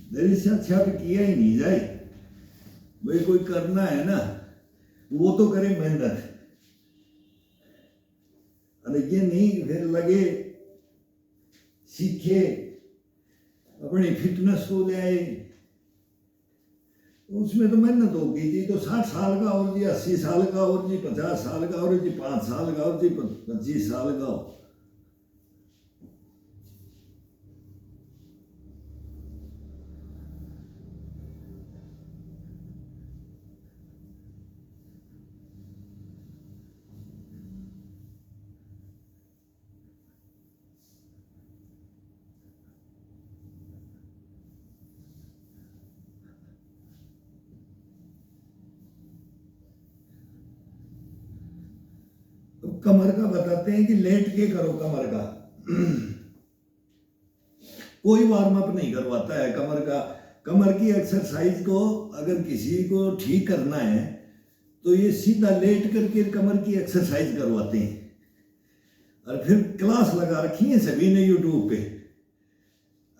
मेरी से अच्छा भी किया ही नहीं जाए। भाई कोई करना है ना, वो तो करे मेहनत, अरे ये नहीं फिर लगे सीखे अपनी फिटनेस को ले आए, उसमें तो मेहनत होगी जी। तो 60 साल का और जी 80 साल का और जी 50 साल का और जी 5 साल का और जी 25 साल का हो। तो कमर का बताते हैं कि लेट के करो कमर का। कोई वार्म अप नहीं करवाता है कमर का। कमर की एक्सरसाइज को अगर किसी को ठीक करना है तो ये सीधा लेट करके कमर की एक्सरसाइज करवाते हैं। और फिर क्लास लगा रखी है सभी ने यूट्यूब पे,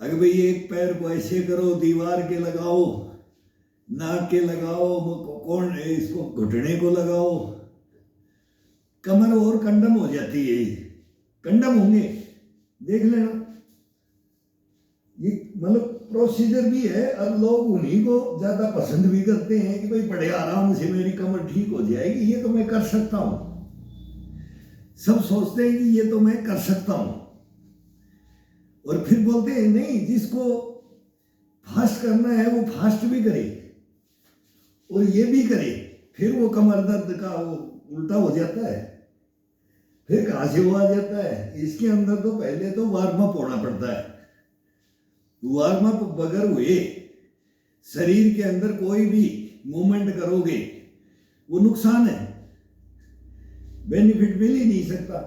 अगर भाई एक पैर को ऐसे करो, दीवार के लगाओ, नाक के लगाओ, कौन इसको घुटने को लगाओ, कमर और कंडम हो जाती है। कंडम होंगे, देख लेना। ये मतलब प्रोसीजर भी है और लोग उन्हीं को ज्यादा पसंद भी करते हैं कि भाई बड़े आराम से मेरी कमर ठीक हो जाएगी, ये तो मैं कर सकता हूं। सब सोचते हैं कि ये तो मैं कर सकता हूं, और फिर बोलते हैं नहीं, जिसको फास्ट करना है वो फास्ट भी करे और ये भी करे, फिर वो कमर दर्द का वो उल्टा हो जाता है। फिर कहां से वो आ जाता है? इसके अंदर तो पहले तो वार्म अप होना पड़ता है। वार्म अप बगैर हुए शरीर के अंदर कोई भी मूवमेंट करोगे वो नुकसान है, बेनिफिट मिल ही नहीं सकता।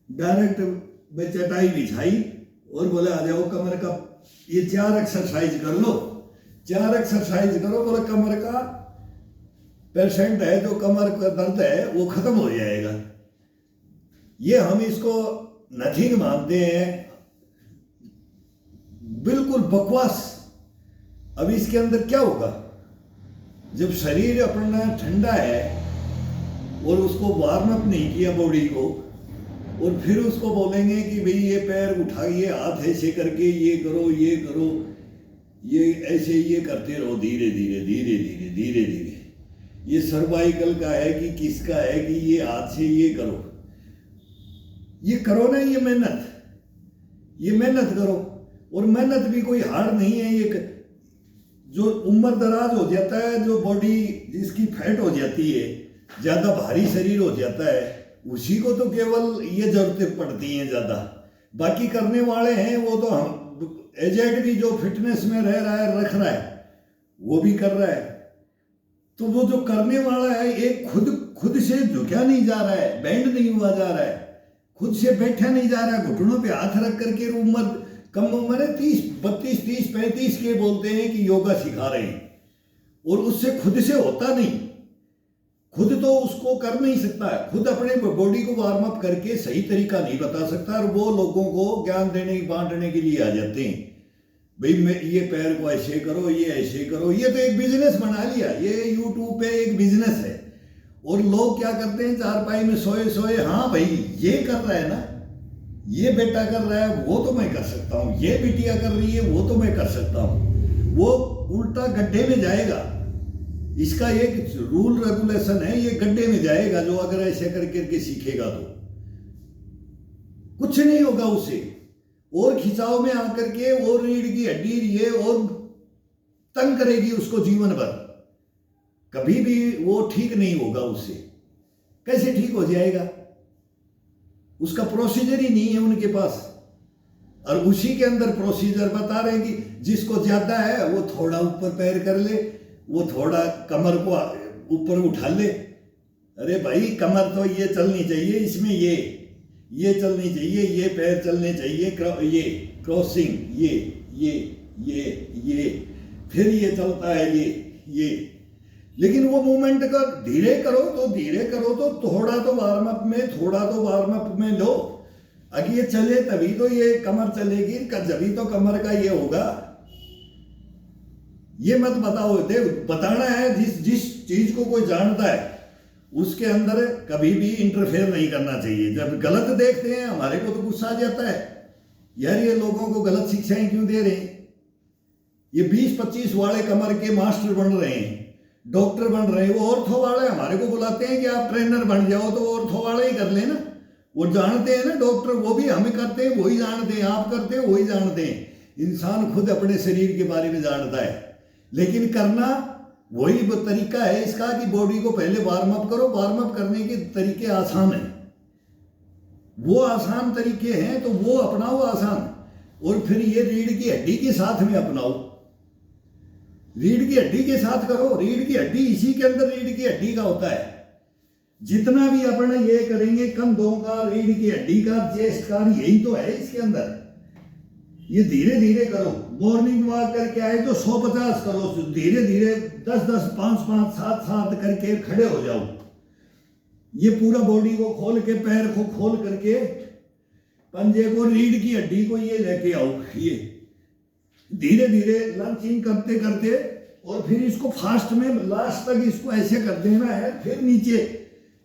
डायरेक्ट मैं चटाई बिछाई और बोले आ जाओ कमर का ये 4 एक्सरसाइज कर लो, 4 एक्सरसाइज करो, बोले कमर का पेशेंट है जो कमर का दर्द है वो खत्म हो जाएगा। ये हम इसको नथिंग मानते हैं, बिल्कुल बकवास। अब इसके अंदर क्या होगा? जब शरीर अपना ठंडा है और उसको वार्म अप नहीं किया बॉडी को, और फिर उसको बोलेंगे कि भाई ये पैर उठाइए, हाथ ऐसे करके ये करो, ये करो, ये ऐसे ये करते रहो धीरे धीरे धीरे धीरे धीरे धीरे। ये सर्वाइकल का है कि किसका है कि ये हाथ से ये करो, ये करो ना, ये मेहनत करो। और मेहनत भी कोई हार्ड नहीं है। ये जो उम्र दराज हो जाता है, जो बॉडी जिसकी फैट हो जाती है, ज्यादा भारी शरीर हो जाता है, उसी को तो केवल ये जरूरतें पड़ती हैं ज्यादा। बाकी करने वाले हैं वो तो हम एजेड भी जो फिटनेस में रह रहा है, रख रहा है, वो भी कर रहा है। तो वो जो करने वाला है एक खुद से झुका नहीं जा रहा है, बैंड नहीं हुआ जा रहा है, खुद से बैठा नहीं जा रहा है, घुटनों पे हाथ रख करके। उम्र कम उम्र है 30, 32, 30, 35 के बोलते हैं कि योगा सिखा रहे हैं, और उससे खुद से होता नहीं। खुद तो उसको कर नहीं सकता है, खुद अपने बॉडी को वार्म अप करके सही तरीका नहीं बता सकता, और वो लोगों को ज्ञान देने बांटने के लिए आ जाते हैं। भाई मैं ये पैर को ऐसे करो, ये ऐसे करो। ये तो एक बिजनेस बना लिया, ये यूट्यूब पे एक बिजनेस है। और लोग क्या करते हैं, चारपाई में सोए सोए, हाँ भाई ये कर रहा है ना, ये बेटा कर रहा है वो तो मैं कर सकता हूँ, ये बिटिया कर रही है वो तो मैं कर सकता हूँ। वो उल्टा गड्ढे में जाएगा। इसका एक रूल रेगुलेशन है, ये गड्ढे में जाएगा जो अगर ऐसे करके सीखेगा तो कुछ नहीं होगा उससे। और खिंचाव में आकर के और रीढ़ की हड्डी ये और तंग करेगी उसको जीवन भर, कभी भी वो ठीक नहीं होगा उससे। कैसे ठीक हो जाएगा? उसका प्रोसीजर ही नहीं है उनके पास। और उसी के अंदर प्रोसीजर बता रहे हैं कि जिसको ज्यादा है वो थोड़ा ऊपर पैर कर ले, वो थोड़ा कमर को ऊपर उठा ले। अरे भाई कमर तो ये चलनी चाहिए, इसमें ये चलनी चाहिए, ये पैर चलने चाहिए, ये क्रॉसिंग, ये फिर ये चलता है, ये लेकिन वो मूवमेंट का धीरे करो तो थोड़ा तो वार्म अप में लो। अगर ये चले तभी तो ये कमर चलेगी, जभी तो कमर का ये होगा। ये मत बताओ, बताना है जिस चीज को कोई जानता है उसके अंदर कभी भी इंटरफेयर नहीं करना चाहिए। जब गलत देखते हैं हमारे को तो गुस्सा आ जाता है, यार ये लोगों को गलत शिक्षाएं क्यों दे रहे हैं। ये 20-25 वाले कमर के मास्टर बन रहे हैं, डॉक्टर बन रहे हैं, वो ऑर्थो वाले हमारे को बुलाते हैं कि आप ट्रेनर बन जाओ, तो ऑर्थो वाले ही कर लेना। वो जानते हैं ना डॉक्टर, वो भी हमें करते हैं वही जानते हैं, आप करते हैं वही जानते हैं। इंसान खुद अपने शरीर के बारे में जानता है, लेकिन करना वही तरीका है इसका कि बॉडी को पहले वार्म अप करो। वार्म अप करने के तरीके आसान हैं, वो आसान तरीके हैं तो वो अपनाओ आसान, और फिर ये रीढ़ की हड्डी के साथ में अपनाओ। रीढ़ की हड्डी के साथ करो। रीढ़ की हड्डी, इसी के अंदर रीढ़ की हड्डी का होता है। जितना भी अपन ये करेंगे कंधों का, रीढ़ की हड्डी का, चेस्ट का, यही तो है इसके अंदर। ये धीरे धीरे करो। मॉर्निंग वॉक करके आए तो 150 करो, धीरे धीरे 10-10, 5-5, 7-7 करके खड़े हो जाओ। ये पूरा बॉडी को खोल के, पैर को खोल करके, पंजे को, रीढ़ की हड्डी को ये लेके आओ। ये धीरे धीरे लंचिंग करते करते, और फिर इसको फास्ट में लास्ट तक इसको ऐसे कर देना है। फिर नीचे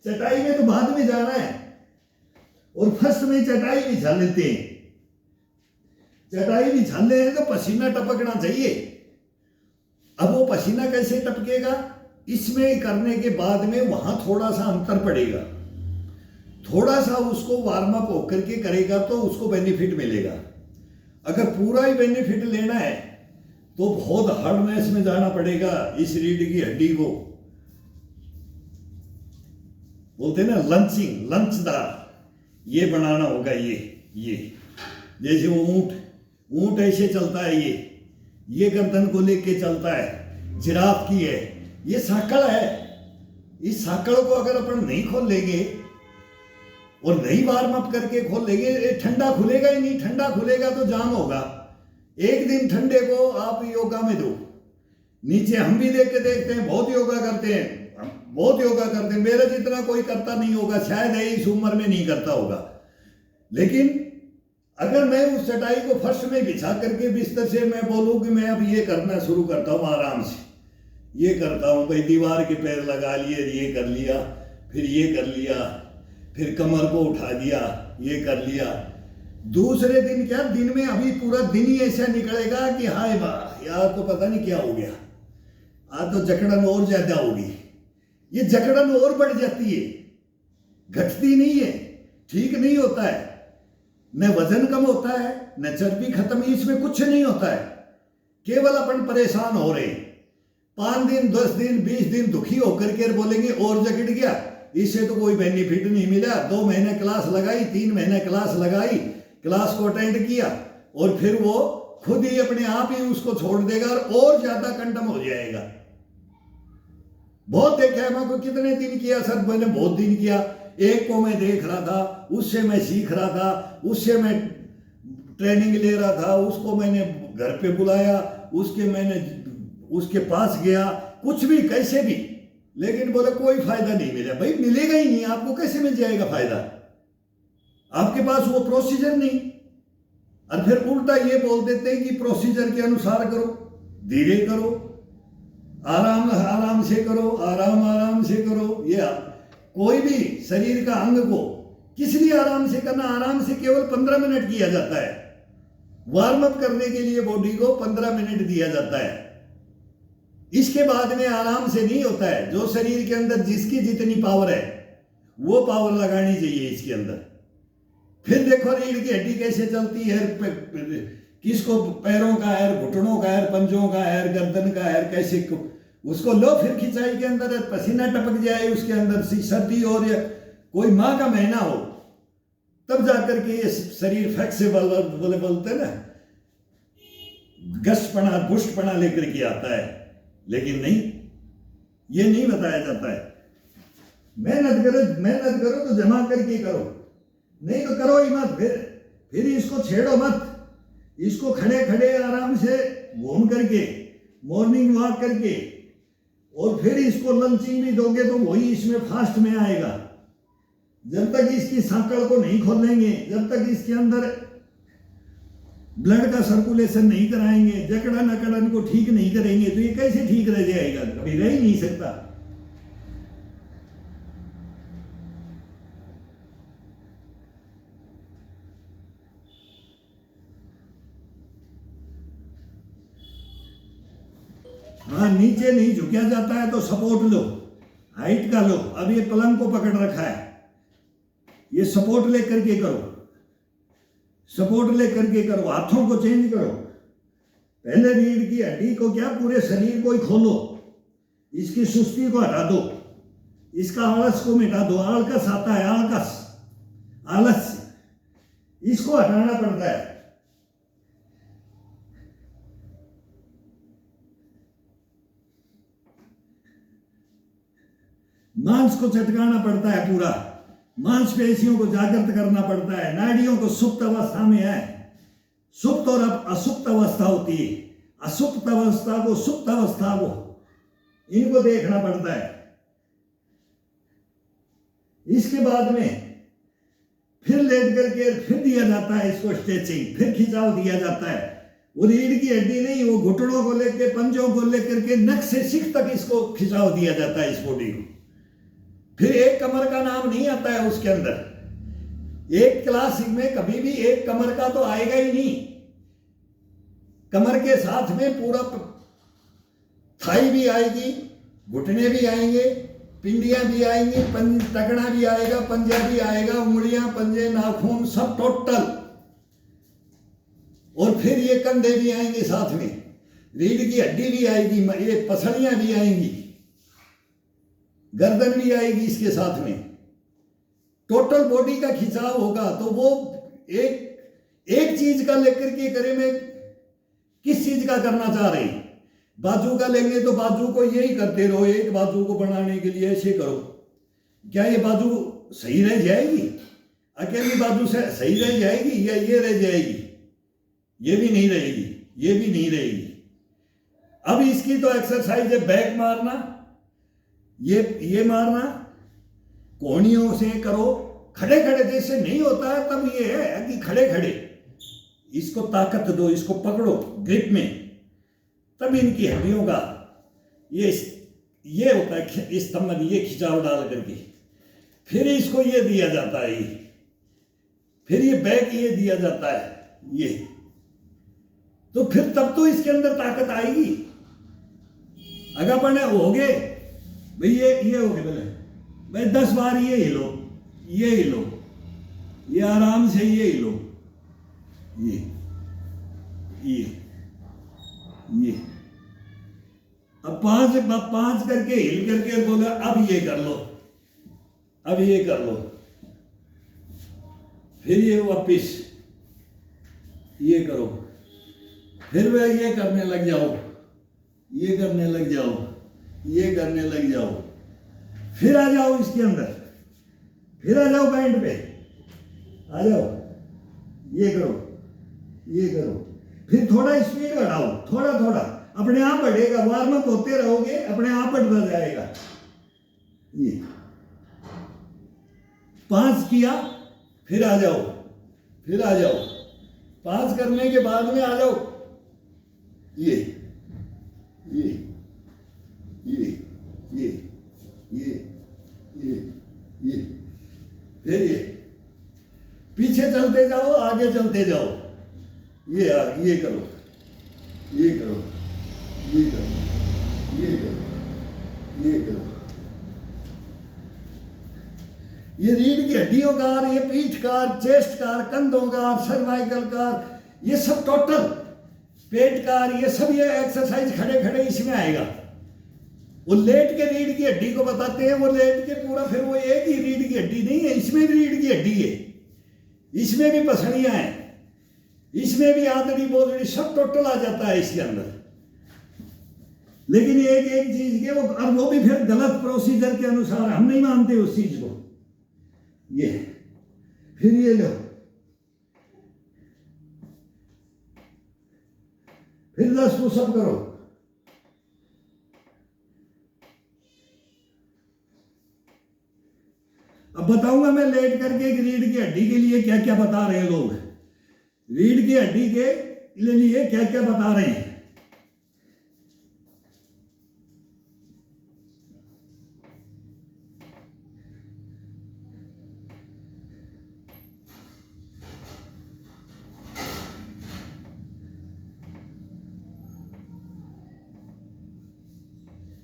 चटाई में तो बाद में जाना है, और फर्स्ट में चटाई बिछा लेते हैं। चटाई बिछा ले तो पसीना टपकना चाहिए। अब वो पसीना कैसे टपकेगा, इसमें करने के बाद में वहां थोड़ा सा अंतर पड़ेगा। थोड़ा सा उसको वार्म अप होकर के करेगा तो उसको बेनिफिट मिलेगा। अगर पूरा ही बेनिफिट लेना है तो बहुत हार्डनेस में जाना पड़ेगा। इस रीढ़ की हड्डी को बोलते हैं ना लंचिंग, लंचदार, ये बनाना होगा। ये जैसे वो ऊंट ऐसे चलता है, ये गर्दन को लेके चलता है, जिराफ की है, ये साकड़ है। इस साकड़ को अगर अपन नहीं खोल लेंगे और नहीं वार्म अप करके खोल लेंगे, ठंडा खुलेगा ही नहीं। ठंडा खुलेगा तो जाम होगा। एक दिन ठंडे को आप योगा में दो। नीचे हम भी देख के देखते हैं, बहुत योगा करते हैं, मेरा जितना कोई करता नहीं होगा, शायद इस उम्र में नहीं करता होगा। लेकिन अगर मैं उस चटाई को फर्श में बिछा करके बिस्तर से मैं बोलूं कि मैं अब ये करना शुरू करता हूं आराम से, ये करता हूं भाई, दीवार के पैर लगा लिए, ये कर लिया, फिर ये कर लिया, फिर कमर को उठा दिया, ये कर लिया। दूसरे दिन क्या, दिन में अभी पूरा दिन ही ऐसा निकलेगा कि हाय वाह यार, तो पता नहीं क्या हो गया, आज तो जकड़न और ज्यादा होगी। ये जकड़न और बढ़ जाती है, घटती नहीं है, ठीक नहीं होता है। न वजन कम होता है, न चर्बी खत्म, इसमें कुछ नहीं होता है। केवल अपन परेशान हो रहे। 5 दिन, 10 दिन, 20 दिन दुखी होकर के बोलेंगे और जकड़ गया, इससे तो कोई बेनिफिट नहीं मिला। 2 महीने क्लास लगाई, 3 महीने क्लास लगाई, क्लास को अटेंड किया, और फिर वो खुद ही अपने आप ही उसको छोड़ देगा और ज्यादा कंडम हो जाएगा। बहुत देखा है, मैं कितने दिन किया सर, मैंने बहुत दिन किया। एक को मैं देख रहा था, उससे मैं सीख रहा था, उससे मैं ट्रेनिंग ले रहा था, उसको मैंने घर पे बुलाया, उसके पास गया, कुछ भी कैसे भी, लेकिन बोले कोई फायदा नहीं मिला। भाई मिलेगा ही नहीं, आपको कैसे मिल जाएगा फायदा, आपके पास वो प्रोसीजर नहीं। और फिर उल्टा ये बोल देते हैं कि प्रोसीजर के अनुसार करो, धीरे करो, आराम से करो, आराम से करो। ये कोई भी शरीर का अंग को किस लिए आराम से करना, आराम से केवल 15 मिनट किया जाता है। वार्म अप करने के लिए बॉडी को 15 मिनट दिया जाता है, इसके बाद में आराम से नहीं होता है। जो शरीर के अंदर जिसकी जितनी पावर है वो पावर लगानी चाहिए इसके अंदर। फिर देखो रीढ़ की हड्डी कैसे चलती है, किसको पैरों का है, घुटनों का है, पंजों का है, गर्दन का है, कैसे उसको लो। फिर खिंचाई के अंदर पसीना टपक जाए, उसके अंदर सर्दी और कोई माह का महीना हो, तब जाकर के ये शरीर फ्लेक्सिबल बोलते ना, गश्तपना, पुष्टपना लेकर के आता है। लेकिन नहीं, ये नहीं बताया जाता है। मेहनत करो तो जमा करके करो, नहीं तो करो ही मत। फिर इसको छेड़ो मत, इसको खड़े खड़े आराम से घूम करके, मॉर्निंग वॉक करके, और फिर इसको लंचिंग भी दोगे तो वही इसमें फास्ट में आएगा। जब तक इसकी सांकड़ को नहीं खोलेंगे, जब तक इसके अंदर ब्लड का सर्कुलेशन नहीं कराएंगे, जकड़न अकड़न को ठीक नहीं करेंगे, तो ये कैसे ठीक रह जाएगा? कभी रह ही नहीं सकता। हाँ, नीचे नहीं झुकिया जाता है तो सपोर्ट लो, हाइट का लो। अब ये पलंग को पकड़ रखा है, ये सपोर्ट लेकर के करो, सपोर्ट लेकर के करो, हाथों को चेंज करो। पहले रीढ़ की हड्डी को क्या, पूरे शरीर को ही खोलो, इसकी सुस्ती को हटा दो, इसका आलस को मिटा दो। आलकस आता है, आलकस, आलस्य, इसको हटाना पड़ता है। मांस को चटकाना पड़ता है, पूरा मांसपेशियों को जागृत करना पड़ता है। नाड़ियों को सुप्त अवस्था में है, सुप्त और असुप्त अवस्था होती है। असुप्त अवस्था को, सुप्त अवस्था को, इनको देखना पड़ता है। इसके बाद में फिर लेट करके फिर दिया जाता है इसको स्ट्रेचिंग, फिर खिंचाव दिया जाता है। वो रीढ़ की हड्डी नहीं, वो घुटनों को लेकर, पंजों को लेकर के नख से सिख तक इसको खिंचाव दिया जाता है, इस बॉडी को। फिर एक कमर का नाम नहीं आता है उसके अंदर। एक क्लासिक में कभी भी एक कमर का तो आएगा ही नहीं। कमर के साथ में पूरा थाई भी आएगी, घुटने भी आएंगे, पिंडियां भी आएंगी, टकना भी आएगा, पंजा भी आएगा, उंगलियां, पंजे, नाखून, सब टोटल। और फिर ये कंधे भी आएंगे साथ में, रीढ़ की हड्डी भी आएगी, ये पसलियां भी आएंगी, गर्दन भी आएगी इसके साथ में। टोटल बॉडी का खिंचाव होगा। तो वो एक चीज का लेकर के करे, मैं किस चीज का करना चाह रही। बाजू का लेंगे तो बाजू को यही करते रहो, एक बाजू को बनाने के लिए ऐसे करो। क्या ये बाजू सही रह जाएगी? अकेली बाजू से सही रह जाएगी या ये रह जाएगी? ये भी नहीं रहेगी, ये भी नहीं रहेगी। अब इसकी तो एक्सरसाइज है, बैक मारना, ये मारना, कोहनियों से करो। खड़े खड़े जैसे नहीं होता है, तब ये है कि खड़े खड़े इसको ताकत दो, इसको पकड़ो ग्रिप में, तब इनकी हड्डियों का ये होता है इस स्तंभ, ये खिंचाव डाल करके फिर इसको ये दिया जाता है, फिर ये बैक ये दिया जाता है, ये तो फिर तब तो इसके अंदर ताकत आएगी। अगर अपन हो गए भाई, ये हो गए बोले भाई 10 बार ये हिलो, ये हिलो, ये आराम से ये हिलो, ये अब पांच करके हिल करके बोले अब ये कर लो, अब ये कर लो, फिर ये वापिस ये करो, फिर वह ये करने लग जाओ, ये करने लग जाओ, ये करने लग जाओ, फिर आ जाओ इसके अंदर, फिर आ जाओ बैंड पे, आ जाओ, ये करो, ये करो, फिर थोड़ा स्पीड बढ़ाओ, थोड़ा थोड़ा अपने आप बढ़ेगा। वार्म अप होते रहोगे, अपने आप बढ़ता जाएगा। ये 5 किया, फिर आ जाओ, फिर आ जाओ, 5 करने के बाद में आ जाओ, ये ये ये ये ये ये ये फिर ये पीछे चलते जाओ, आगे चलते जाओ, ये करो, ये करो, ये करो, ये करो, ये करो। ये रीढ़ की हड्डियों का, ये पीठ का, चेस्ट का, कंधों का, सर्वाइकल का, ये सब टोटल पेट का, ये सब ये एक्सरसाइज खड़े खड़े इसमें आएगा। वो लेट के रीढ़ की हड्डी को बताते हैं, वो लेट के पूरा, फिर वो एक ही रीढ़ की हड्डी नहीं है, इसमें भी रीढ़ की हड्डी है, इसमें भी पसलियां हैं, इसमें भी आंतड़ी बोतड़ी, सब टोटल आ जाता है इसके अंदर। लेकिन एक एक चीज के वो, और वो भी फिर गलत प्रोसीजर के अनुसार, हम नहीं मानते उस चीज को। ये फिर ये लो, फिर 10 पुशअप करो, अब बताऊंगा मैं लेट करके कि रीढ़ की हड्डी के लिए क्या क्या बता रहे हैं लोग, रीढ़ की हड्डी के लिए क्या क्या बता रहे हैं।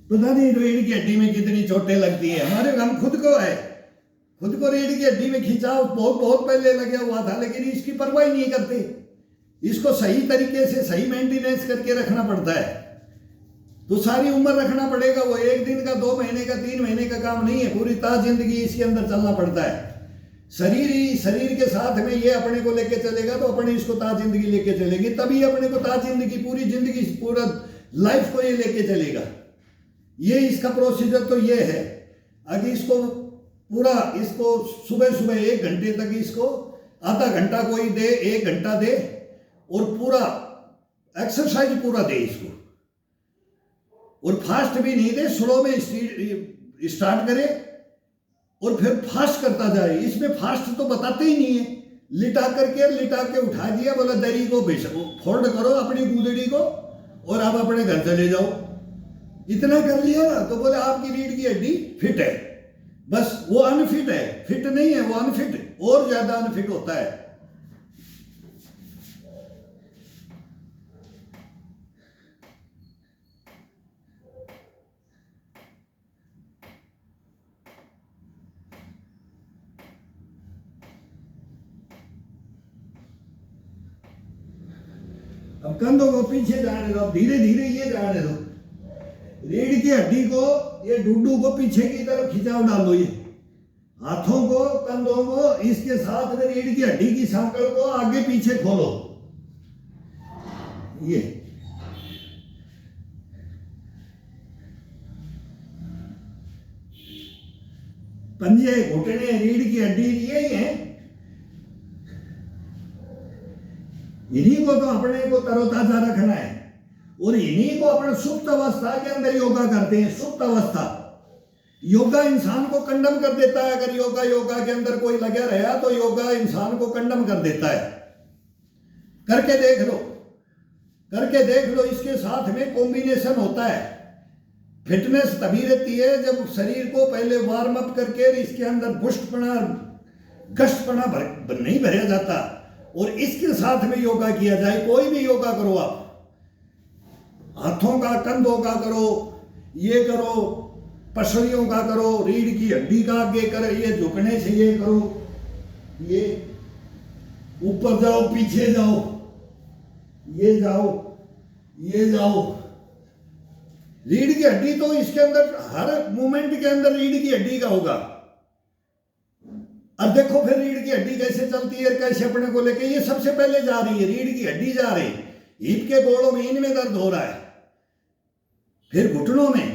पता नहीं रीढ़ की हड्डी में कितनी चोटें लगती है। हमारे हम खुद को है, खुद को रीढ़ की हड्डी में खिंचाव बहुत बहुत पहले लगा हुआ था, लेकिन इसकी परवाह ही नहीं करते। इसको सही तरीके से सही मेंटेनेंस करके रखना पड़ता है, तो सारी उम्र रखना पड़ेगा। वो एक दिन का, 2 महीने का, 3 महीने का काम नहीं है, पूरी ताज जिंदगी इसके अंदर चलना पड़ता है। शरीर ही शरीर के साथ में ये अपने को लेके चलेगा तो अपने इसको ताज जिंदगी लेके चलेगी, तभी अपने को ताज जिंदगी, पूरी जिंदगी, पूरा लाइफ को ये लेके चलेगा। ये इसका प्रोसीजर तो ये है। अगर इसको पूरा, इसको सुबह सुबह 1 घंटे तक, इसको आधा घंटा कोई दे, 1 घंटा दे, और पूरा एक्सरसाइज पूरा दे इसको, और फास्ट भी नहीं दे, स्लो में स्टार्ट करे और फिर फास्ट करता जाए। इसमें फास्ट तो बताते ही नहीं है। लिटा के उठा दिया, बोला दरी को फोल्ड करो अपनी गूदड़ी को और आप अपने घर चले जाओ। इतना कर लिया ना तो बोले आपकी रीढ़ की हड्डी फिट है। बस वो अनफिट है, फिट नहीं है, वो अनफिट, और ज्यादा अनफिट होता है। अब कंधों को पीछे जाने दो, धीरे धीरे ये जाने दो। रीढ़ की हड्डी को, ये डुड्डू को पीछे की तरफ खिंचाव डालो। ये हाथों को, कंधों को, इसके साथ में रीढ़ की हड्डी की सांकड़ को आगे पीछे खोलो। ये पंजे, घुटने, रीढ़ की हड्डी यही है। इन्हीं को तो अपने को तरोताजा रखना है, और इन्हीं को अपने सुप्त अवस्था के अंदर योगा करते हैं। सुप्त अवस्था, योगा इंसान को कंडम कर देता है। अगर योगा के अंदर कोई लगा रहा तो योगा इंसान को कंडम कर देता है। करके देख लो, करके देख लो। इसके साथ में कॉम्बिनेशन होता है। फिटनेस तभी रहती है जब शरीर को पहले वार्म अप करके इसके अंदर पुष्टपना, गश्तपना नहीं भरा जाता, और इसके साथ में योगा किया जाए। कोई भी योगा करो आप, हाथों का, कंधों का करो, ये करो, पसलियों का करो, रीढ़ की हड्डी का आगे करो, ये झुकने से ये करो, ये ऊपर जाओ, पीछे जाओ, ये जाओ, ये जाओ। रीढ़ की हड्डी तो इसके अंदर हर मूवमेंट के अंदर रीढ़ की हड्डी का होगा। अब देखो फिर रीढ़ की हड्डी कैसे चलती है, कैसे अपने को लेके, ये सबसे पहले जा रही है, रीढ़ की हड्डी जा रही है। हिप के गोड़ों में, इनमें दर्द हो रहा है, फिर घुटनों में,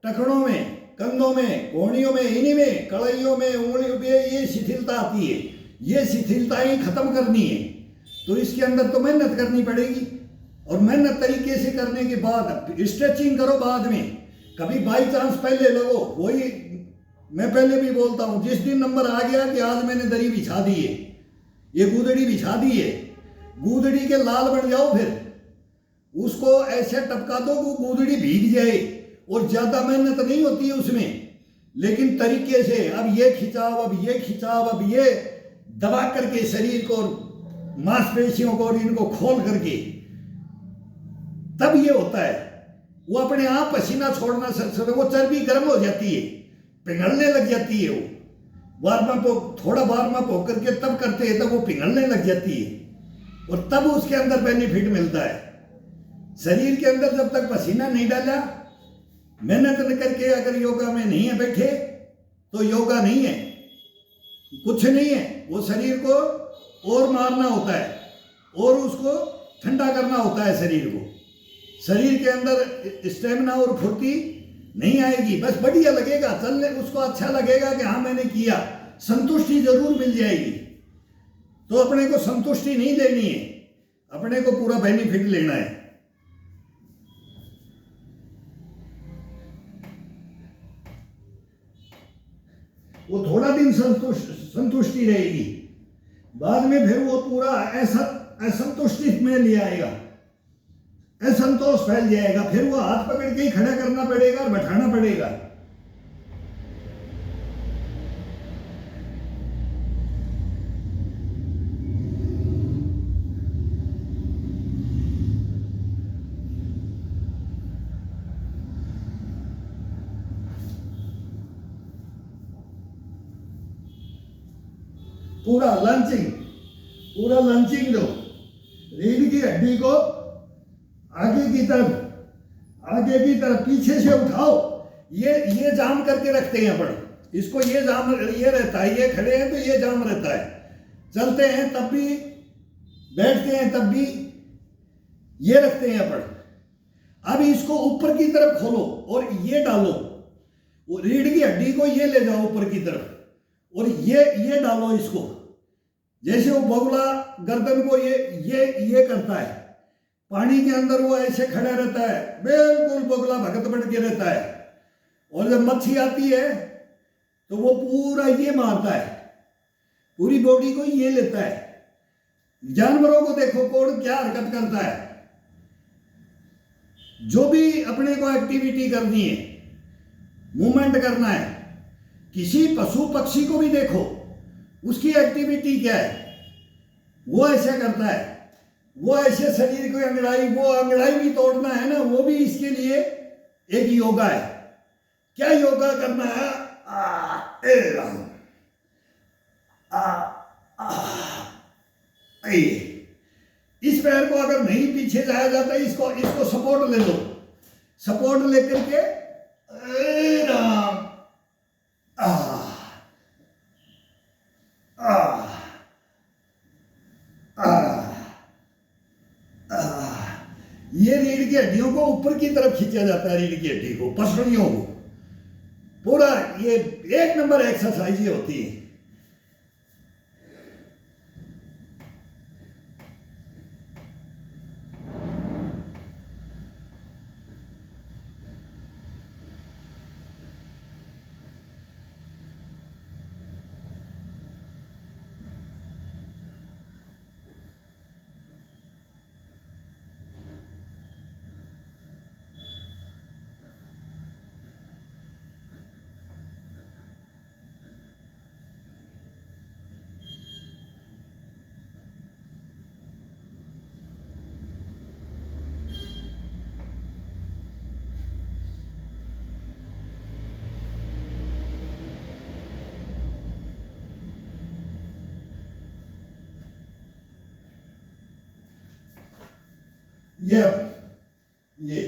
टखनों में, कंधों में, कोहनियों में, इन्हीं में, कड़ाइयों में, उंगलियों में ये शिथिलता आती है। ये शिथिलता ही खत्म करनी है, तो इसके अंदर तो मेहनत करनी पड़ेगी। और मेहनत तरीके से करने के बाद स्ट्रेचिंग करो बाद में। कभी बाई चांस पहले लगो, वही मैं पहले भी बोलता हूं, जिस दिन नंबर आ गया कि आज मैंने दरी बिछा दी है, ये गूदड़ी बिछा दी है, गूदड़ी के लाल बन जाओ, फिर उसको ऐसे टपका दो कि गूदड़ी भीग जाए। और ज्यादा मेहनत नहीं होती है उसमें, लेकिन तरीके से अब ये खिंचाव, अब ये खिंचाव, अब ये दबा करके शरीर को, मांसपेशियों को, और इनको खोल करके, तब ये होता है। वो अपने आप पसीना छोड़ना, वो चर्बी गर्म हो जाती है, पिघलने लग जाती है। वो वार्म अप, थोड़ा वार्म अप होकर के तब करते हैं, तब वो पिघलने लग जाती है, और तब उसके अंदर बेनिफिट मिलता है। शरीर के अंदर जब तक पसीना नहीं डाला, मेहनत न करके अगर योगा में नहीं है बैठे, तो योगा नहीं है, कुछ नहीं है। वो शरीर को और मारना होता है, और उसको ठंडा करना होता है शरीर को। शरीर के अंदर स्टेमिना और फुर्ती नहीं आएगी, बस बढ़िया लगेगा चलने, उसको अच्छा लगेगा कि हाँ मैंने किया, संतुष्टि जरूर मिल जाएगी। तो अपने को संतुष्टि नहीं लेनी है, अपने को पूरा बेनिफिट लेना है। वो थोड़ा दिन संतुष्टि रहेगी, बाद में फिर वो पूरा असंतुष्टि में ले आएगा, असंतोष फैल जाएगा, फिर वो हाथ पकड़ के ही खड़ा करना पड़ेगा और बैठाना पड़ेगा। पूरा लंचिंग दो, रीढ़ की हड्डी को आगे की तरफ पीछे से उठाओ। ये जाम करके रखते हैं अपन इसको, ये जाम ये रहता है, ये खड़े हैं तो ये जाम रहता है, चलते हैं तब भी, बैठते हैं तब भी ये रखते हैं अपन। अब इसको ऊपर की तरफ खोलो और ये डालो, वो रीढ़ की हड्डी को ये ले जाओ ऊपर की तरफ और ये डालो इसको, जैसे वो बगुला गर्दन को ये करता है, पानी के अंदर वो ऐसे खड़ा रहता है, बिल्कुल बगुला भगत बन के रहता है। और जब मच्छी आती है तो वो पूरा ये मारता है, पूरी बॉडी को ये लेता है। जानवरों को देखो कौन क्या हरकत करता है, जो भी अपने को एक्टिविटी करनी है, मूवमेंट करना है, किसी पशु पक्षी को भी देखो उसकी एक्टिविटी क्या है, वो ऐसा करता है, वो ऐसे शरीर को अंगड़ाई भी तोड़ना है ना, वो भी इसके लिए एक योगा है। क्या योगा करना है? इस पैर को अगर नहीं पीछे जाया जाता, इसको सपोर्ट ले लो, सपोर्ट लेकर के ये रीढ़ की हड्डियों को ऊपर की तरफ खींचा जाता है, रीढ़ की हड्डी को, पसलियों को, पूरा ये एक नंबर एक्सरसाइज ये होती है। ये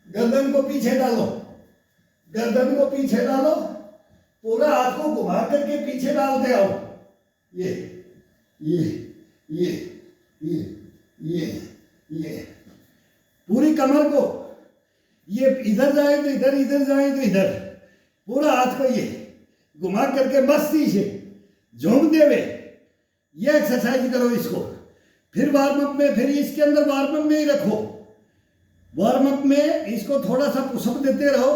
गर्दन को पीछे डालो, गर्दन को पीछे डालो, पूरा हाथ को घुमा करके पीछे डालते आओ। ये ये ये ये ये ये पूरी कमर को, ये इधर जाए तो इधर, इधर जाए तो इधर, पूरा हाथ को ये घुमा करके मस्ती से झूमते हुए ये एक्सरसाइज करो इसको। फिर वार्म अप में, फिर इसके अंदर वार्म अप में ही रखो, वार्म अप में इसको थोड़ा सा पुशअप देते रहो,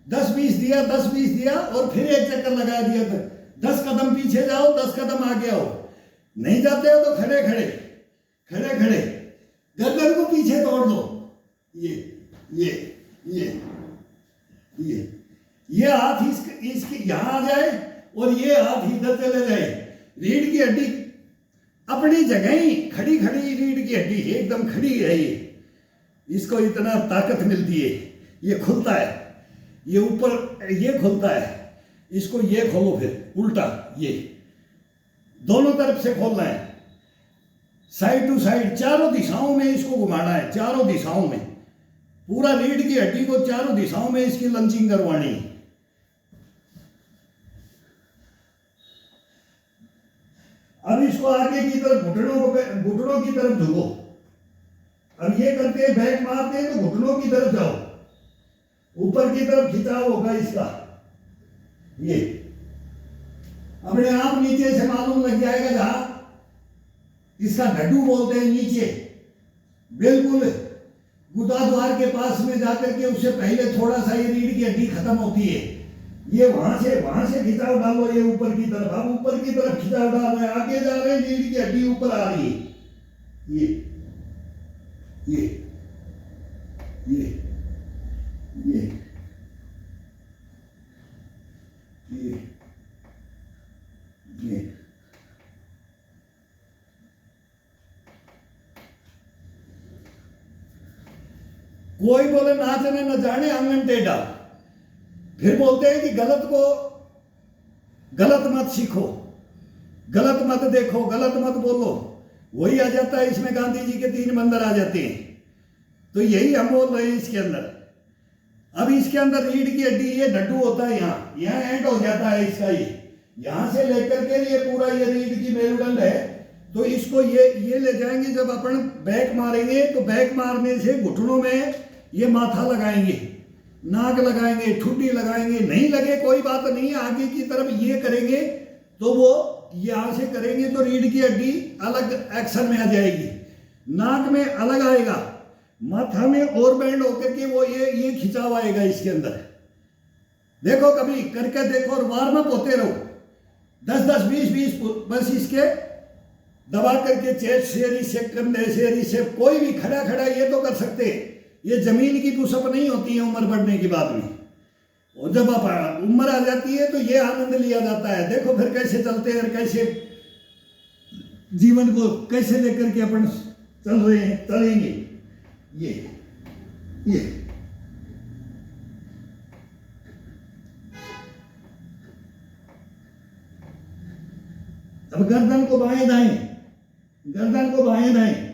10-20 दिया, 10-20 दिया और फिर एक चक्कर लगा दिया, 10 कदम पीछे जाओ, 10 कदम आगे आओ। नहीं जाते हो तो खड़े खड़े खड़े खड़े गर्दन को पीछे तोड़ दो। ये हाथ इसके यहां आ जाए और ये हाथ इधर चले जाए। रीढ़ की हड्डी अपनी जगह ही खड़ी रीढ़ की हड्डी एकदम खड़ी है। इसको इतना ताकत मिलती है, ये खुलता है, ये ऊपर ये खुलता है, इसको ये खोलो, फिर उल्टा ये दोनों तरफ से खोलना है, साइड टू साइड, चारों दिशाओं में इसको घुमाना है, चारों दिशाओं में, पूरा रीढ़ की हड्डी को चारों दिशाओं में इसकी लंचिंग करवानी है। अब इसको आगे की तरफ घुटनों की तरफ झुको। अब ये करते बैक मारते हैं तो घुटनों की तरफ जाओ, ऊपर की तरफ खिंचाव होगा इसका, ये अपने आप नीचे से मालूम लग जाएगा। जहां इसका ढड्डू बोलते हैं नीचे, बिल्कुल गुदाद्वार के पास में जाकर के उससे पहले थोड़ा सा ये रीढ़ की हड्डी खत्म होती है। ये वहां से खिंचाव डालो, ये ऊपर की तरफ, अब ऊपर की तरफ खिंचाव डाल रहे हैं, आगे जा रहे हैं, रीढ़ की हड्डी ऊपर आ रही है। ये ये ये ये ये ये कोई बोले नाचने न जाने आंगन टेढ़ा, फिर बोलते हैं कि गलत को गलत मत सीखो, गलत मत देखो, गलत मत बोलो, वही आ जाता है इसमें। गांधी जी के 3 बंदर आ जाते हैं। तो यही हम बोल रहे हैं इसके अंदर। अब इसके अंदर रीढ़ की हड्डी, ये ढड्डू होता है, यहाँ एंड हो जाता है इसका, ये यहां से लेकर के ये पूरा ये रीढ़ की मेरुदंड है। तो इसको ये ले जाएंगे, जब अपन बैक मारेंगे तो बैक मारने से घुटनों में ये माथा लगाएंगे, नाक लगाएंगे, ठुड्डी लगाएंगे, नहीं लगे कोई बात नहीं, आगे की तरफ ये करेंगे तो वो यहां से करेंगे तो रीढ़ की हड्डी अलग एक्शन में आ जाएगी, नाक में अलग आएगा, माथा में और बैंड होकर के वो ये खिंचाव आएगा इसके अंदर। देखो कभी करके देखो और वार्म अप होते रहो, 10-10, 20-20 बस इसके दबा करके चेस्ट से रिसेप, कंधे से रिसेप, कोई भी खड़ा ये तो कर सकते हैं। ये जमीन की पुशअप नहीं होती है उम्र बढ़ने के बाद में, और जब आप उम्र आ जाती है तो ये आनंद लिया जाता है। देखो फिर कैसे चलते हैं और कैसे जीवन को कैसे लेकर के अपन चल रहे हैं, चलेंगे। ये अब गर्दन को बाएं दाएं, गर्दन को बाएं दाएं,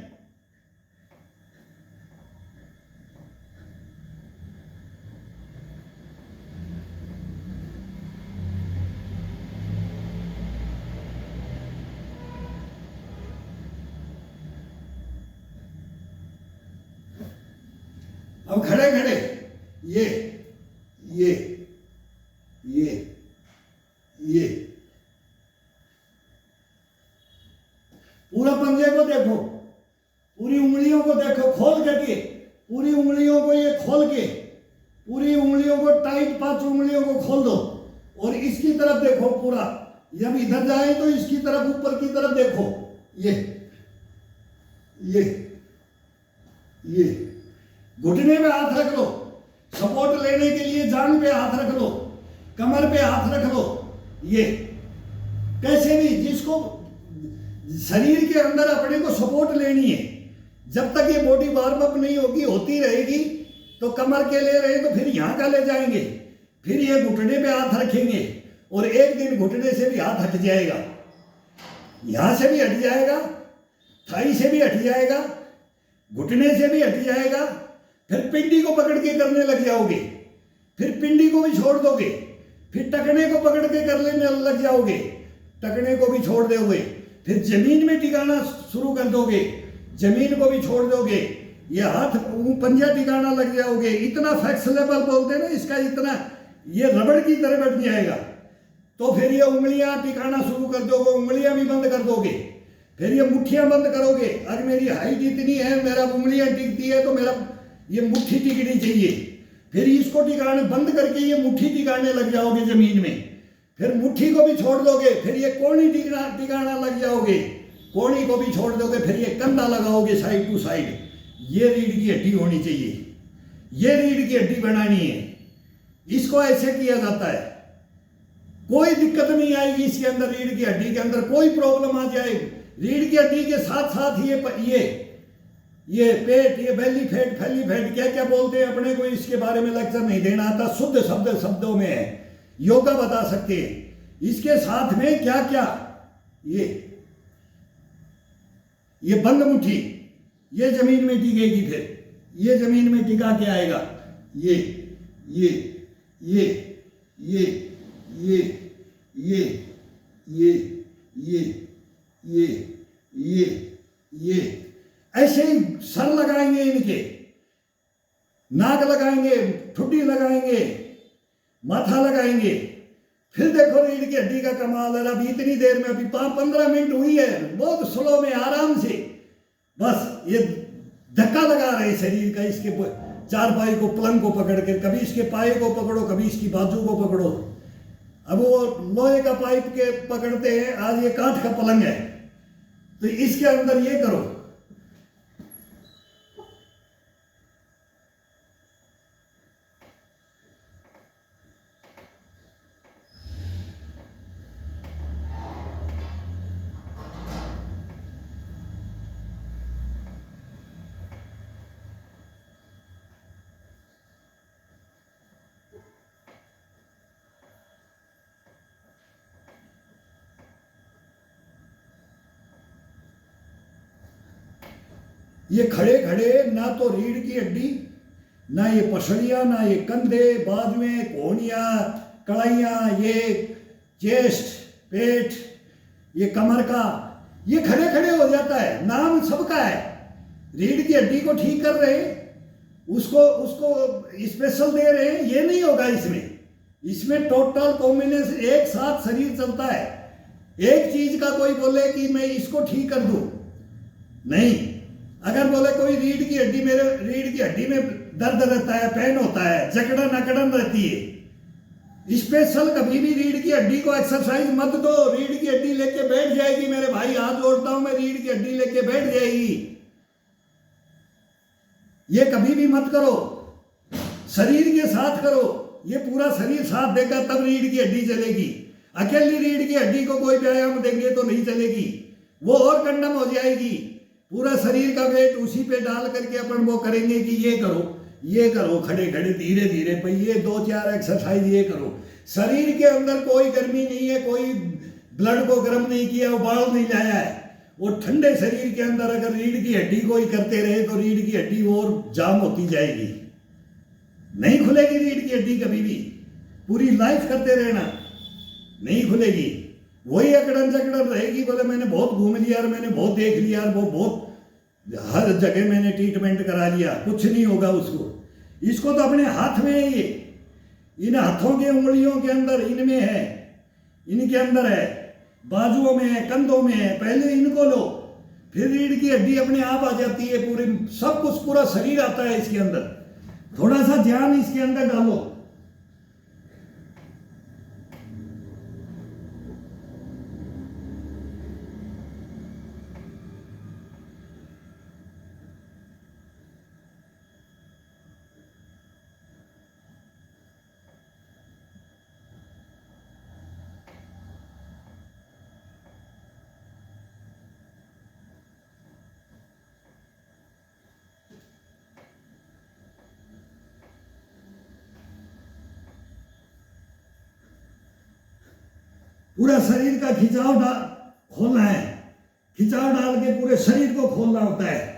अब खड़े ये ये ये ये पूरा पंजे को देखो, पूरी उंगलियों को देखो खोल करके, पूरी उंगलियों को ये खोल के, पूरी उंगलियों को टाइट, 5 उंगलियों को खोल दो और इसकी तरफ देखो पूरा। जब इधर जाए तो इसकी तरफ, ऊपर की तरफ देखो, ये घुटने में हाथ रख लो, सपोर्ट लेने के लिए जांघ पे हाथ रख लो, कमर पे हाथ रख लो। ये कैसे भी जिसको शरीर के अंदर अपने को सपोर्ट लेनी है, जब तक ये बॉडी वार्म अप नहीं होगी, होती रहेगी, तो कमर के ले रहे तो फिर यहाँ का ले जाएंगे, फिर ये घुटने पे हाथ रखेंगे और एक दिन घुटने से भी हाथ हट जाएगा, यहां से भी हट जाएगा, थाई से भी हट जाएगा, घुटने से भी हट जाएगा, फिर पिंडी को पकड़ के करने लग जाओगे, फिर पिंडी को भी छोड़ दोगे, फिर टकने को पकड़ के कर लेने लग जाओगे, टकने को भी छोड़ दोगे, फिर जमीन में टिकाना शुरू कर दोगे, जमीन को भी छोड़ दोगे, ये हाथ पंजा टिकाना लग जाओगे। इतना फ्लेक्सिबल बोलते हैं ना इसका, इतना ये रबड़ की तरह बैठ जाएगा। तो फिर ये उंगलियां टिकाना शुरू कर दोगे, उंगलियां भी बंद कर दोगे, फिर ये मुट्ठियां बंद करोगे। आज मेरी हाइट इतनी है, मेरा उंगलियां टिकती है तो मेरा ये मुट्ठी टिकनी चाहिए, फिर इसको टिकाने बंद करके ये मुट्ठी टिकाने लग जाओगे जमीन में, फिर मुट्ठी को भी छोड़ दोगे, फिर ये कोहनी टिकाना लग जाओगे, कोहनी को भी छोड़ दोगे, फिर ये कंधा लगाओगे साइड टू साइड। ये रीढ़ की हड्डी होनी चाहिए, ये रीढ़ की हड्डी बनानी है, इसको ऐसे किया जाता है। कोई दिक्कत नहीं आएगी इसके अंदर, रीढ़ की हड्डी के अंदर कोई प्रॉब्लम आ जाए, रीढ़ की हड्डी के साथ साथ ये पेट, ये बेली फैट, फैली फैट, क्या क्या बोलते हैं, अपने को इसके बारे में लेक्चर नहीं देना आता, शुद्ध शब्दों में है, योगा बता सकते हैं। इसके साथ में क्या क्या, ये बंद मुट्ठी, ये जमीन में टिकेगी, फिर ये जमीन में टिका के आएगा, ये ऐसे ही सर लगाएंगे, इनके नाक लगाएंगे, ठुड्डी लगाएंगे, माथा लगाएंगे, फिर देखो रीढ़ की हड्डी का कमाल है, अभी इतनी देर में, अभी 15 मिनट हुई है, बहुत स्लो में आराम से, बस ये धक्का लगा रहे शरीर का, इसके चारपाई को, पलंग को पकड़ के, कभी इसके पाए को पकड़ो, कभी इसकी बाजू को पकड़ो। अब वो लोहे का पाइप के पकड़ते हैं, आज ये कांच का पलंग है, तो इसके अंदर ये करो। ये खड़े खड़े ना तो रीढ़ की हड्डी, ना ये पसलियां, ना ये कंधे, बाद में कोहनियां, कड़ाइयां, ये चेस्ट, पेट, ये कमर का, ये खड़े खड़े हो जाता है। नाम सबका है, रीढ़ की हड्डी को ठीक कर रहे हैं, उसको स्पेशल दे रहे हैं, ये नहीं होगा इसमें टोटल कॉम्बिनेशन, एक साथ शरीर चलता है। एक चीज का कोई बोले कि मैं इसको ठीक कर दूं, नहीं। अगर बोले कोई रीढ़ की हड्डी, मेरे रीढ़ की हड्डी में दर्द रहता है, पेन होता है, जकड़न अकड़न रहती है, स्पेशल कभी भी रीढ़ की हड्डी को एक्सरसाइज मत दो। रीढ़ की हड्डी लेके बैठ जाएगी, मेरे भाई हाथ जोड़ता हूं मैं, रीढ़ की हड्डी लेके बैठ जाएगी। ये कभी भी मत करो, शरीर के साथ करो, ये पूरा शरीर साथ देगा तब रीढ़ की हड्डी चलेगी। अकेली रीढ़ की हड्डी को कोई व्यायाम देंगे तो नहीं चलेगी, वो और कंडम हो जाएगी। पूरा शरीर का वेट उसी पे डाल करके अपन वो करेंगे कि ये करो खड़े खड़े धीरे धीरे पे, ये 2-4 एक्सरसाइज ये करो। शरीर के अंदर कोई गर्मी नहीं है, कोई ब्लड को गर्म नहीं किया, उबाल नहीं लाया है। वो ठंडे शरीर के अंदर अगर रीढ़ की हड्डी को ही करते रहे तो रीढ़ की हड्डी और जाम होती जाएगी, नहीं खुलेगी रीढ़ की हड्डी कभी भी। पूरी लाइफ करते रहना, नहीं खुलेगी, वही अकड़न जकड़न रहेगी। बोले मैंने बहुत घूम लिया और मैंने बहुत देख लिया और वो बहुत हर जगह मैंने ट्रीटमेंट करा लिया, कुछ नहीं होगा उसको। इसको तो अपने हाथ में है, ये इन हाथों के उंगलियों के अंदर, इनमें है, इनके अंदर है, बाजुओं में है, कंधों में है। पहले इनको लो, फिर रीढ़ की हड्डी अपने आप आ जाती है, पूरे सब कुछ, पूरा शरीर आता है इसके अंदर। थोड़ा सा ध्यान इसके अंदर डालो। पूरा शरीर का खिंचाव खोलना है, खिंचाव डाल के पूरे शरीर को खोलना होता है।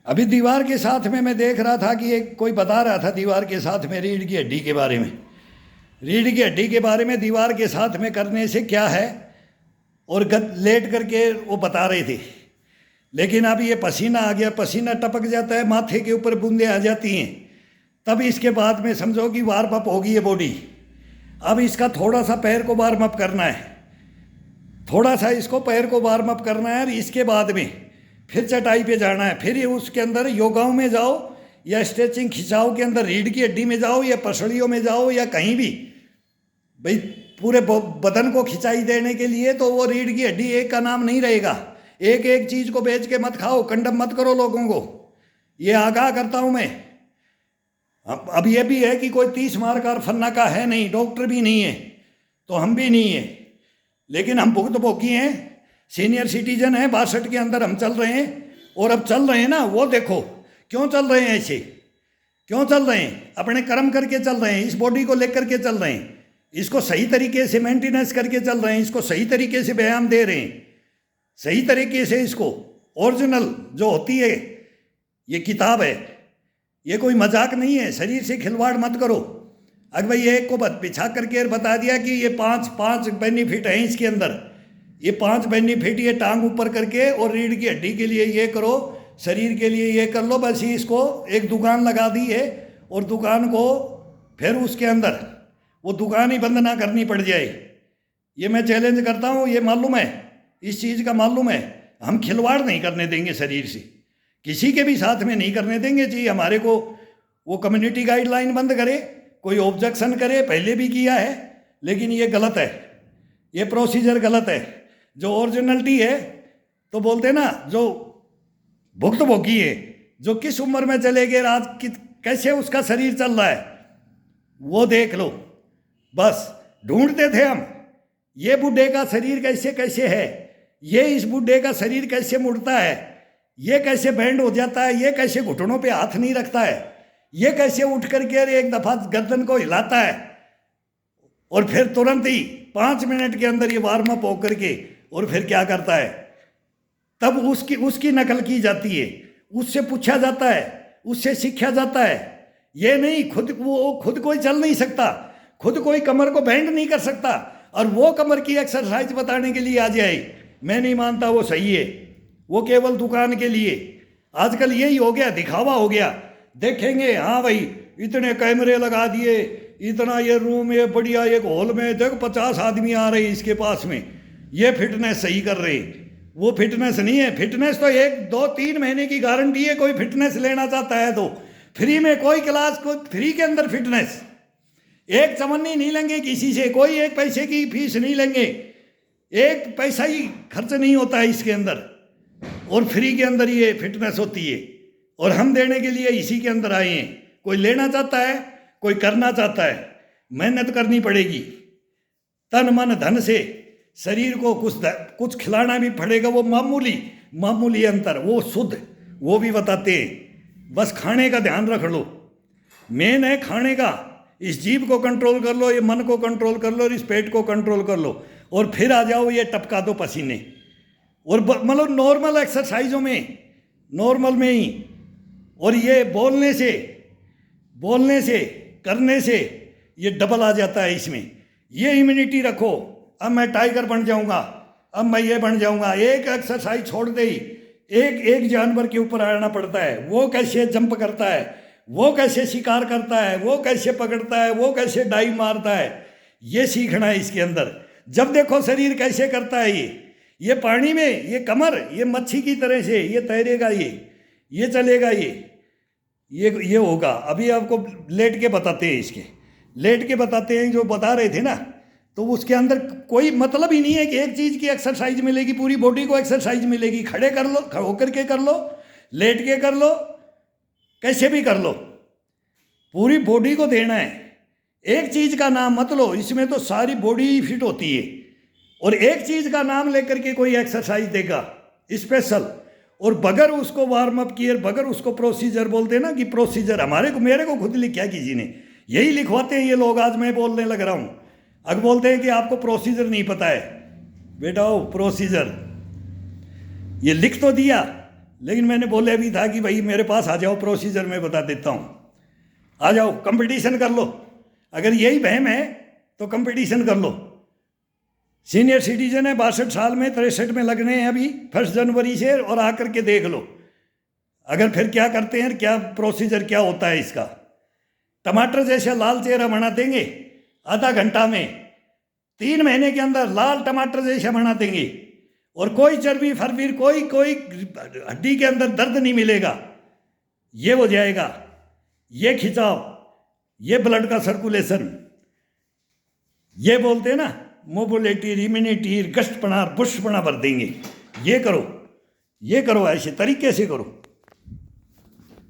अभी दीवार के साथ में मैं देख रहा था कि एक कोई बता रहा था दीवार के साथ में रीढ़ की हड्डी के बारे में, रीढ़ की हड्डी के बारे में दीवार के साथ में करने से क्या है, और लेट करके वो बता रहे थे। लेकिन अब ये पसीना आ गया, पसीना टपक जाता है, माथे के ऊपर बूंदें आ जाती हैं, तब इसके बाद में समझो कि वार्म अप होगी ये बॉडी। अब इसका थोड़ा सा पैर को वार्म अप करना है, थोड़ा सा इसको पैर को वार्म अप करना है, और इसके बाद में फिर चटाई पे जाना है। फिर ये उसके अंदर योगाओं में जाओ या स्ट्रेचिंग खिंचाव के अंदर रीढ़ की हड्डी में जाओ या पसलियों में जाओ या कहीं भी, भाई पूरे बदन को खिंचाई देने के लिए तो वो रीढ़ की हड्डी एक का नाम नहीं रहेगा। एक एक चीज को बेच के मत खाओ, कंडम मत करो लोगों को, ये आगाह करता हूं मैं। अब ये भी है कि कोई 30 मार का फन्ना का है नहीं, डॉक्टर भी नहीं है तो हम भी नहीं है, लेकिन हम भुक्तभोगी हैं, सीनियर सिटीजन हैं, 62 के अंदर हम चल रहे हैं। और अब चल रहे हैं ना, वो देखो क्यों चल रहे हैं ऐसे, क्यों चल रहे हैं, अपने कर्म करके चल रहे हैं, इस बॉडी को लेकर के चल रहे हैं, इसको सही तरीके से मेंटेनेंस करके चल रहे हैं, इसको सही तरीके से व्यायाम दे रहे हैं, सही तरीके से इसको ओरिजिनल जो होती है ये किताब है, ये कोई मजाक नहीं है। शरीर से खिलवाड़ मत करो। अगर भाई एक को बिछा करके बता दिया कि ये पांच बेनिफिट हैं इसके अंदर, ये 5 बेनिफिट, ये टांग ऊपर करके और रीढ़ की हड्डी के लिए ये करो, शरीर के लिए ये कर लो, बस ही इसको एक दुकान लगा दी है और दुकान को फिर उसके अंदर वो दुकान ही बंद ना करनी पड़ जाए। ये मैं चैलेंज करता हूँ, ये मालूम है, इस चीज़ का मालूम है, हम खिलवाड़ नहीं करने देंगे शरीर से, किसी के भी साथ में नहीं करने देंगे। जी हमारे को वो कम्युनिटी गाइडलाइन बंद करे, कोई ऑब्जेक्शन करे, पहले भी किया है, लेकिन ये गलत है, ये प्रोसीजर गलत है। जो ओरिजिनलिटी है तो बोलते हैं ना, जो भुक्तभोगी है, जो किस उम्र में चले गए, आज कैसे उसका शरीर चल रहा है वो देख लो। बस ढूंढते थे हम, ये बुढ़े का शरीर कैसे कैसे है, ये इस बुढ़े का शरीर कैसे मुड़ता है, ये कैसे बैंड हो जाता है, ये कैसे घुटनों पे हाथ नहीं रखता है, ये कैसे उठ करके एक दफा गर्दन को हिलाता है और फिर तुरंत ही 5 मिनट के अंदर ये वार्म अप होकर के और फिर क्या करता है, तब उसकी नकल की जाती है, उससे पूछा जाता है, उससे सीखा जाता है। ये नहीं खुद कोई चल नहीं सकता, खुद कोई कमर को बैंड नहीं कर सकता, और वो कमर की एक्सरसाइज बताने के लिए आ जाए, मैं नहीं मानता वो सही है, वो केवल दुकान के लिए। आजकल यही हो गया, दिखावा हो गया, देखेंगे हाँ भाई इतने कैमरे लगा दिए, इतना ये रूम, ये बढ़िया एक हॉल में देखो 50 आदमी आ रहे हैं इसके पास में, ये फिटनेस सही कर रहे हैं। वो फिटनेस नहीं है, फिटनेस तो 1 2 3 महीने की गारंटी है। कोई फिटनेस लेना चाहता है तो फ्री में कोई क्लास, कोई फ्री के अंदर फिटनेस, एक चवन्नी नहीं लेंगे किसी से, कोई 1 पैसे की फीस नहीं लेंगे, 1 पैसा ही खर्च नहीं होता है इसके अंदर, और फ्री के अंदर ये फिटनेस होती है, और हम देने के लिए इसी के अंदर आए हैं। कोई लेना चाहता है, कोई करना चाहता है, मेहनत करनी पड़ेगी, तन मन धन से शरीर को कुछ खिलाना भी पड़ेगा। वो मामूली अंतर, वो शुद्ध, वो भी बताते हैं। बस खाने का ध्यान रख लो, मेन है खाने का। इस जीभ को कंट्रोल कर लो, ये मन को कंट्रोल कर लो, और इस पेट को कंट्रोल कर लो, और फिर आ जाओ ये टपका दो पसीने। और मतलब नॉर्मल एक्सरसाइजों में, नॉर्मल में ही, और ये बोलने से करने से ये डबल आ जाता है इसमें। ये इम्यूनिटी रखो, अब मैं टाइगर बन जाऊंगा, अब मैं ये बन जाऊंगा। एक एक्सरसाइज छोड़ दे ही एक जानवर के ऊपर आना पड़ता है, वो कैसे जंप करता है, वो कैसे शिकार करता है, वो कैसे पकड़ता है, वो कैसे डाइव मारता है, ये सीखना है इसके अंदर। जब देखो शरीर कैसे करता है ये पानी में, ये कमर, ये मच्छी की तरह से ये तैरेगा, ये चलेगा, ये होगा। अभी आपको लेट के बताते हैं, इसके लेट के बताते हैं जो बता रहे थे ना, तो उसके अंदर कोई मतलब ही नहीं है कि एक चीज़ की एक्सरसाइज मिलेगी, पूरी बॉडी को एक्सरसाइज मिलेगी। खड़े कर लो, होकर के कर लो, लेट के कर लो, कैसे भी कर लो, पूरी बॉडी को देना है। एक चीज़ का नाम मत लो, इसमें तो सारी बॉडी फिट होती है। और एक चीज़ का नाम लेकर के कोई एक्सरसाइज देगा स्पेशल, और बगैर उसको वार्म अप किए, बगैर उसको प्रोसीजर बोलते हैं ना कि प्रोसीजर, मेरे को खुद लिखा किसी ने, यही लिखवाते हैं ये लोग। आज मैं बोलने लग रहा हूँ, अब बोलते हैं कि आपको प्रोसीजर नहीं पता है। बेटा ओ प्रोसीजर ये लिख तो दिया, लेकिन मैंने बोले भी था कि भाई मेरे पास आ जाओ, प्रोसीजर मैं बता देता हूँ, आ जाओ कंपटीशन कर लो। अगर यही बहम है तो कंपटीशन कर लो, सीनियर सिटीजन है, 62 साल में, 63 में लगने हैं अभी 1 जनवरी से, और आकर के देख लो अगर फिर क्या करते हैं, क्या प्रोसीजर क्या होता है इसका। टमाटर जैसा लाल चेहरा बना देंगे आधा घंटा में, 3 महीने के अंदर लाल टमाटर जैसा बना देंगे, और कोई चर्बी फरबीर कोई हड्डी के अंदर दर्द नहीं मिलेगा। ये हो जाएगा, ये खिंचाव, ये ब्लड का सर्कुलेशन, ये बोलते हैं ना मोबिलिटी, इम्यूनिटी, गश्तपना, पुष्टपना भर देंगे। ये करो, ऐसे तरीके से करो।